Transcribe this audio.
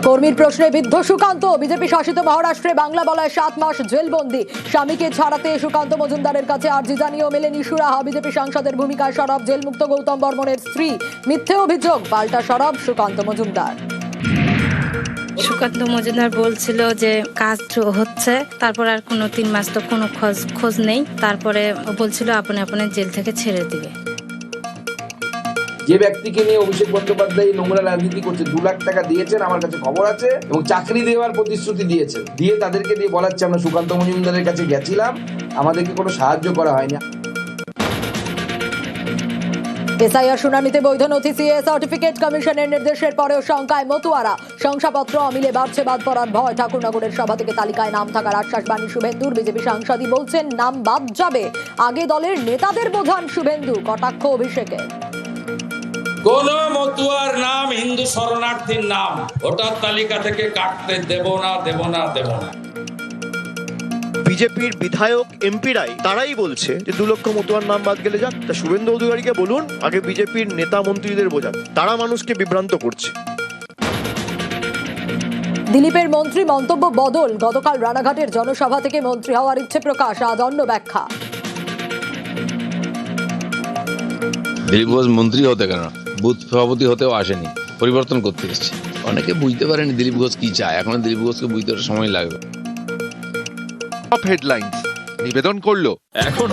কর্মীর প্রশ্নে বিদ্ধ সুকান্ত। বিজেপি শাসিত মহারাষ্ট্রে বাংলা বলায় 7 মাস জেলবন্দি। স্বামীকে ছাড়াতে সুকান্ত মজুমদারের কাছে আর্জি জানিয়েও মেলেনি সুরাহা। বিজেপি সাংসদের ভূমিকায় সরব জেলমুক্ত গৌতম বর্মনের স্ত্রী। মিথ্যে অভিযোগ, পাল্টা সরব সুকান্ত মজুমদার। সুকান্ত মজুমদার বলছিল যে কাজ হচ্ছে, তারপর আর কোনো 3 মাস তো কোনো খোঁজ নেই। তারপরে বলছিল আপনি আপনার জেল থেকে ছেড়ে দিবে। যে ব্যক্তিকে নিয়ে অভিষেক বন্দ্যোপাধ্যায় নোংরা রাজনীতি করছে, 2 লাখ টাকা দিয়েছেন, আমার কাছে খবর আছে, এবং চাকরি দেওয়ার প্রতিশ্রুতি দিয়েছেন, দিয়ে তাদেরকে দিয়ে বলাচ্ছে আমরা সুকান্ত মজুমদারের কাছে গেছিলাম, আমাদেরকে কোনো সাহায্য করা হয়নি। এসআইআর শুনানিতে বৈধ নথি সিএ সার্টিফিকেট কমিশনের নির্দেশের পরেও শঙ্কায় মতুয়ারা। শংসাপত্র অমিলে বাড়ছে বাদ পড়ার ভয়। ঠাকুরনগরের সভা থেকে তালিকায় নাম থাকার আশ্বাস বাণী শুভেন্দুর। বিজেপি সাংসদই বলছেন নাম বাদ যাবে, আগে দলের নেতাদের বোঝান শুভেন্দু। কটাক্ষ অভিষেকের। কোন মতুয়ার নাম হিন্দু শরণার্থীর নাম ভোটার তালিকা থেকে কাটতে দেব না। বিজেপির বিধায়ক এমপিরাই তারাই বলছে যে 2 লক্ষ মতুয়ার নাম বাদ গেলে যাক। তা শুভেন্দু অধিকারীকে বলুন আগে বিজেপির নেতা মন্ত্রীদের বোঝান, তারা মানুষকে বিভ্রান্ত করছে। দিলীপের মন্ত্রী মন্তব্য বদল। গতকাল রানাঘাটের জনসভা থেকে মন্ত্রী হওয়ার ইচ্ছে প্রকাশ, আজ অন্য ব্যাখ্যা। দিলীপ ঘোষ মন্ত্রী হতে কেন, বুথ সভাপতি হতেও আসেনি, পরিবর্তন করতে এসেছে। অনেকে বুঝতে পারেনি দিলীপ ঘোষ কি চায়, এখন দিলীপ ঘোষকে বুঝতে সময় লাগবে। হেডলাইন্স নিবেদন করলো। এখন